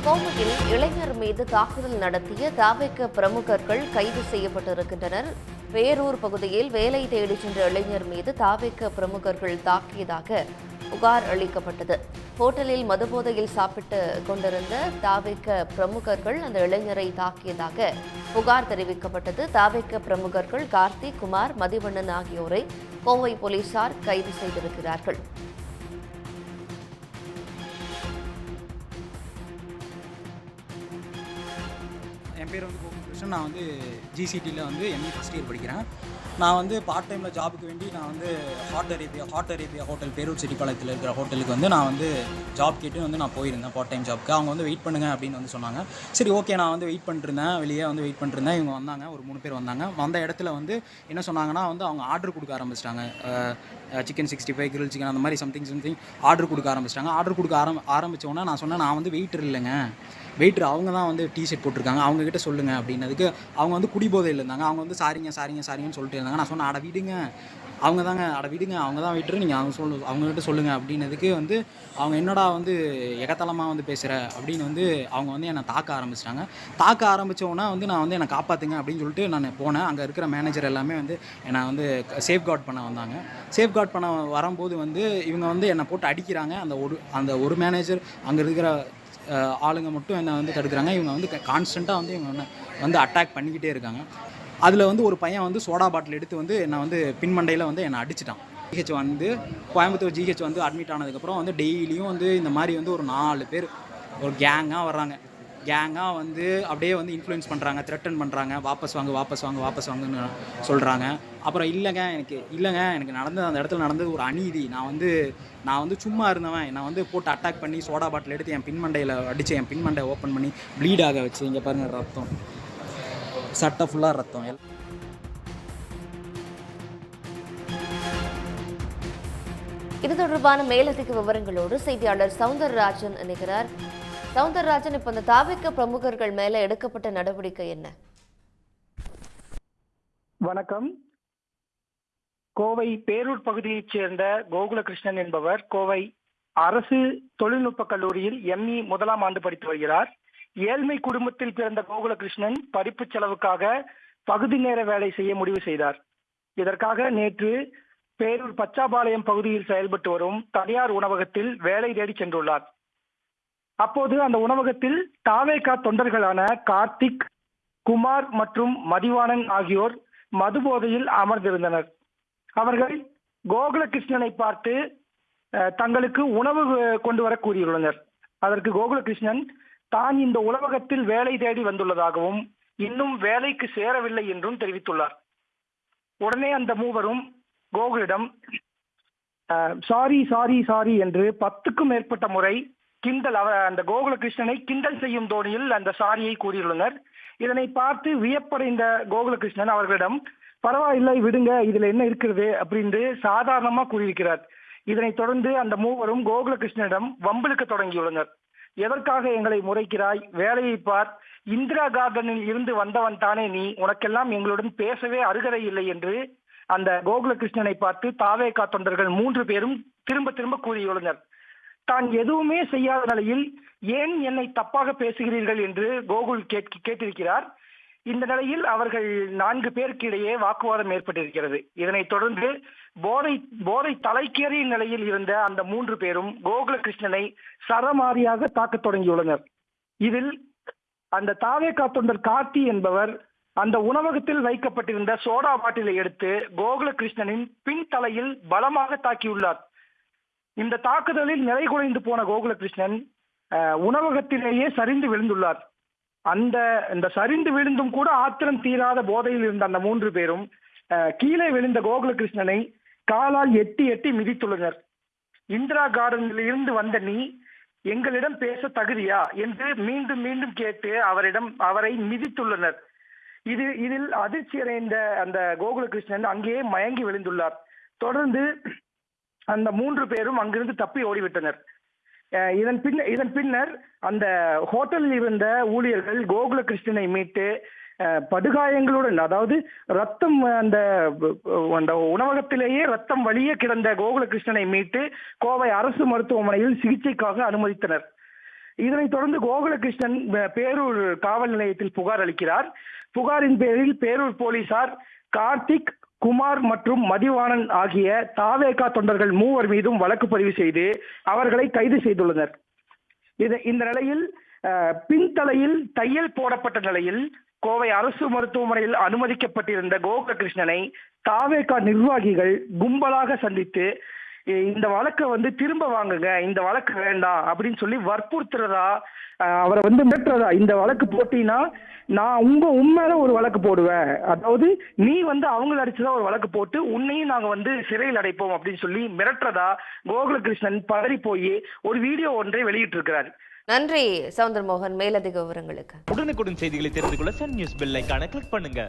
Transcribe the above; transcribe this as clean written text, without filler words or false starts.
கோவையில் இளைஞர் மீது தாக்குதல் நடத்திய தவிக பிரமுகர்கள் கைது செய்யப்பட்டிருக்கின்றனர். வேரூர் பகுதியில் வேலை தேடிச் சென்ற இளைஞர் மீது தவிக பிரமுகர்கள் தாக்கியதாக புகார் அளிக்கப்பட்டது. ஹோட்டலில் மதுபோதையில் சாப்பிட்டு கொண்டிருந்த தவிக பிரமுகர்கள் அந்த இளைஞரை தாக்கியதாக புகார் தெரிவிக்கப்பட்டது. தவிக பிரமுகர்கள் கார்த்திக், குமார், மதிவண்ணன் ஆகியோரை கோவை போலீசார் கைது செய்திருக்கிறார்கள். என் பேர் கோகுலகிருஷ்ணன். நான் ஜிசிடியில் எம்இ ஃபஸ்ட் இயர் படிக்கிறேன். நான் பார்ட் டைமில் ஜாபுக்கு வேண்டி நான் ஹாட் அரேபியா ஹோட்டல் பேரூர் செட்டிப்பாளையத்தில் இருக்கிற ஹோட்டலுக்கு நான் ஜாப் கேட்டு நான் போயிருந்தேன் பார்ட் டைம் ஜாப்க்கு. அவங்க வெயிட் பண்ணுங்கள் அப்படின்னு சொன்னாங்க. சரி, ஓகே, நான் வெயிட் பண்ணிருந்தேன், வெளியே வெயிட் பண்ணிருந்தேன். இவங்க வந்தாங்க, ஒரு 3 பேர் வந்தாங்க. வந்த இடத்துல என்ன சொன்னாங்கன்னா அவங்க ஆர்டர் கொடுக்க ஆரம்பிச்சிட்டாங்க. சிக்கன் 65, கிரில் சிக்கன், அந்த மாதிரி சம்திங் ஆர்டர் கொடுக்க ஆரம்பிச்சிட்டாங்க. ஆர்டர் கொடுக்க ஆரம்பித்தோன்னா நான் சொன்னேன், நான் வெயிட்டர் இல்லைங்க, வெயிட்ரு அவங்க தான் டிஷர்ட் போட்டிருக்காங்க, அவங்கக்கிட்ட சொல்லுங்கள் அப்படின்னதுக்கு அவங்க குடிபோதையில் இருந்தாங்க. அவங்க சாரிங்கன்னு சொல்லிட்டு இருந்தாங்க. நான் சொன்னேன், விடுங்க, அவங்க தான் வெயிட்ரு, நீங்கள் அவங்கக்கிட்ட சொல்லுங்கள் அப்படின்னதுக்கு அவங்க என்னடா எகத்தலமாக பேசுகிற அப்படின்னு அவங்க என்னை தாக்க ஆரம்பிச்சிட்டாங்க. தாக்க ஆரம்பித்தோன்னா நான் என்னை காப்பாற்றுங்க அப்படின்னு சொல்லிட்டு நான் போனேன். அங்கே இருக்கிற மேனேஜர் எல்லாமே என்னை சேஃப்கார்ட் பண்ண வந்தாங்க. சேஃப்கார்ட் பண்ண வரும்போது இவங்க என்னை போட்டு அடிக்கிறாங்க. அந்த ஒரு மேனேஜர், அங்கே இருக்கிற ஆளுங்க மட்டும் என்னை தடுக்கிறாங்க. இவங்க கான்ஸ்டண்ட்டாக இவங்க அட்டாக் பண்ணிக்கிட்டே இருக்காங்க. அதில் ஒரு பையன் சோடா பாட்டில் எடுத்து என்னை பின்மண்டையில் என்னை அடிச்சிட்டான். ஜிஹெச் கோயம்புத்தூர் ஜிஹெச் அட்மிட் ஆனதுக்கப்புறம் டெய்லியும் இந்த மாதிரி ஒரு 4 பேர் ஒரு கேங்காக வர்றாங்க. கேங்காக அப்படியே இன்ஃப்ளூயன்ஸ் பண்ணுறாங்க, த்ரெட்டன் பண்ணுறாங்க, வாபஸ் வாங்குன்னு சொல்கிறாங்க. அப்புறம் இல்லைங்க எனக்கு நடந்தது, அந்த இடத்துல நடந்தது ஒரு அநீதி, நான் சும்மா இருந்தவன், என்னை போட்டு அட்டாக் பண்ணி சோடா பாட்டில் எடுத்து என் பின்மண்டையில் அடித்து என் பின்மண்டை ஓப்பன் பண்ணி ப்ளீட் ஆக வச்சு, இங்கே பாருங்கள், ரத்தம், சட்டை ஃபுல்லாக ரத்தம். இது தொடர்பான மேலதிக விவரங்களோடு செய்தியாளர் சவுந்தரராஜன் இணைகிறார். சவுந்தரராஜன், இப்ப இந்த தவிக பிரமுகர்கள் மேல எடுக்கப்பட்ட நடவடிக்கை என்ன? வணக்கம். கோவை பேரூர் பகுதியைச் சேர்ந்த கோகுலகிருஷ்ணன் என்பவர் கோவை அரசு தொழில்நுட்ப கல்லூரியில் எம்இ 1ஆம் ஆண்டு படித்து வருகிறார். ஏழ்மை குடும்பத்தில் பிறந்த கோகுலகிருஷ்ணன் படிப்பு செலவுக்காக பகுதி நேர வேலை செய்ய முடிவு செய்தார். இதற்காக நேற்று பேரூர் பச்சாபாளையம் பகுதியில் செயல்பட்டு வரும் தனியார் உணவகத்தில் வேலை தேடி சென்றுள்ளார். அப்போது அந்த உணவகத்தில் தவிக தொண்டர்களான கார்த்திக், குமார் மற்றும் மதிவாணன் ஆகியோர் மதுபோதையில் அமர்ந்திருந்தனர். அவர்கள் கோகுலகிருஷ்ணனை பார்த்து தங்களுக்கு உணவு கொண்டு வர கூறியுள்ளனர். அதற்கு கோகுலகிருஷ்ணன் தான் இந்த உணவகத்தில் வேலை தேடி வந்துள்ளதாகவும் இன்னும் வேலைக்கு சேரவில்லை என்றும் தெரிவித்துள்ளார். உடனே அந்த மூவரும் கோகுலிடம் சாரி என்று 10க்கும் மேற்பட்ட முறை அந்த கோகுலகிருஷ்ணனை கிண்டல் செய்யும் தோணியில் அந்த சாரியை கூறியுள்ளனர். இதனை பார்த்து வியப்படைந்த கோகுலகிருஷ்ணன் அவர்களிடம் பரவாயில்லை, விடுங்க, இதுல என்ன இருக்கிறது அப்படின்னு சாதாரணமா கூறியிருக்கிறார். இதனைத் தொடர்ந்து அந்த மூவரும் கோகுலகிருஷ்ணனிடம் வம்பிழுக்க தொடங்கியுள்ளனர். எதற்காக எங்களை முறைக்கிறாய்? வேலையை பார், இந்திரா கார்டனில் இருந்து வந்தவன் தானே நீ, உனக்கெல்லாம் எங்களுடன் பேசவே அருகதை இல்லை என்று அந்த கோகுலகிருஷ்ணனை பார்த்து தவிக தொண்டர்கள் 3 பேரும் திரும்ப கூறியுள்ளனர். தான் எதுவுமே செய்யாத நிலையில் ஏன் என்னை தப்பாக பேசுகிறீர்கள் என்று கோகுல் கேட்டிருக்கிறார். இந்த நிலையில் அவர்கள் 4 பேருக்கு இடையே வாக்குவாதம் ஏற்பட்டிருக்கிறது. இதனைத் தொடர்ந்து போதை தலைக்கேறிய நிலையில் இருந்த அந்த 3 பேரும் கோகுலகிருஷ்ணனை சரமாரியாக தாக்கத் தொடங்கியுள்ளனர். இதில் அந்த தவிக தொண்டர் கார்த்தி என்பவர் அந்த உணவகத்தில் வைக்கப்பட்டிருந்த சோடா பாட்டிலை எடுத்து கோகுலகிருஷ்ணனின் பின்தலையில் பலமாக தாக்கியுள்ளார். இந்த தாக்குதலில் நிலைகுலைந்து போன கோகுலகிருஷ்ணன் உணவகத்திலேயே சரிந்து விழுந்துள்ளார். அந்த சரிந்து விழுந்தும் கூட ஆத்திரம் தீராத போதையில் இருந்த அந்த 3 பேரும் கீழே விழுந்த கோகுலகிருஷ்ணனை காலால் எட்டி மிதித்துள்ளனர். இந்திரா கார்டனில் இருந்து வந்த நீ எங்களிடம் பேச தகுதியா என்று மீண்டும் கேட்டு அவரை மிதித்துள்ளனர். இதில் அதிர்ச்சியடைந்த அந்த கோகுலகிருஷ்ணன் அங்கேயே மயங்கி விழுந்துள்ளார். தொடர்ந்து அந்த 3 பேரும் அங்கிருந்து தப்பி ஓடிவிட்டனர். இதன் பின்னர் அந்த ஹோட்டலில் இருந்த ஊழியர்கள் கோகுலகிருஷ்ணனை மீட்டு படுகாயங்களுடன், அதாவது ரத்தம், அந்த உணவகத்திலேயே ரத்தம் வழிய கிடந்த கோகுலகிருஷ்ணனை மீட்டு கோவை அரசு மருத்துவமனையில் சிகிச்சைக்காக அனுமதித்தனர். இதனைத் தொடர்ந்து கோகுலகிருஷ்ணன் பேரூர் காவல் நிலையத்தில் புகார் அளிக்கிறார். புகாரின் பேரில் பேரூர் போலீசார் கார்த்திக், குமார் மற்றும் மதிவாணன் ஆகிய தாவேகா தொண்டர்கள் 3 மீதும் வழக்கு பதிவு செய்து அவர்களை கைது செய்துள்ளனர். இந்த நிலையில் பின்தலையில் தையல் போடப்பட்ட நிலையில் கோவை அரசு மருத்துவமனையில் அனுமதிக்கப்பட்டிருந்த கோகுலகிருஷ்ணனை தாவேகா நிர்வாகிகள் கும்பலாக சந்தித்து இந்த வழக்கை திரும்ப வாங்குங்க, இந்த வழக்கு வேண்டாம் அப்படின்னு சொல்லி வற்புறுத்துறதா, அவரை மிரட்டுறதா, இந்த வழக்கு போட்டீங்கன்னா நான் உண்மையில ஒரு வழக்கு போடுவேன், அதாவது நீ அவங்களை அடிச்சுதான் ஒரு வழக்கு போட்டு உன்னையும் நாங்க சிறையில் அடைப்போம் அப்படின்னு சொல்லி மிரட்டுறதா கோகுலகிருஷ்ணன் பதறி போய் ஒரு வீடியோ ஒன்றை வெளியிட்டு இருக்கிறார். நன்றி சவுந்தரமோகன், மேலதிக விவரங்களுக்கு. உடனுக்குடன் செய்திகளை தெரிந்து கொள்ள சன் நியூஸ் பெல் ஐகானை கிளிக் பண்ணுங்க.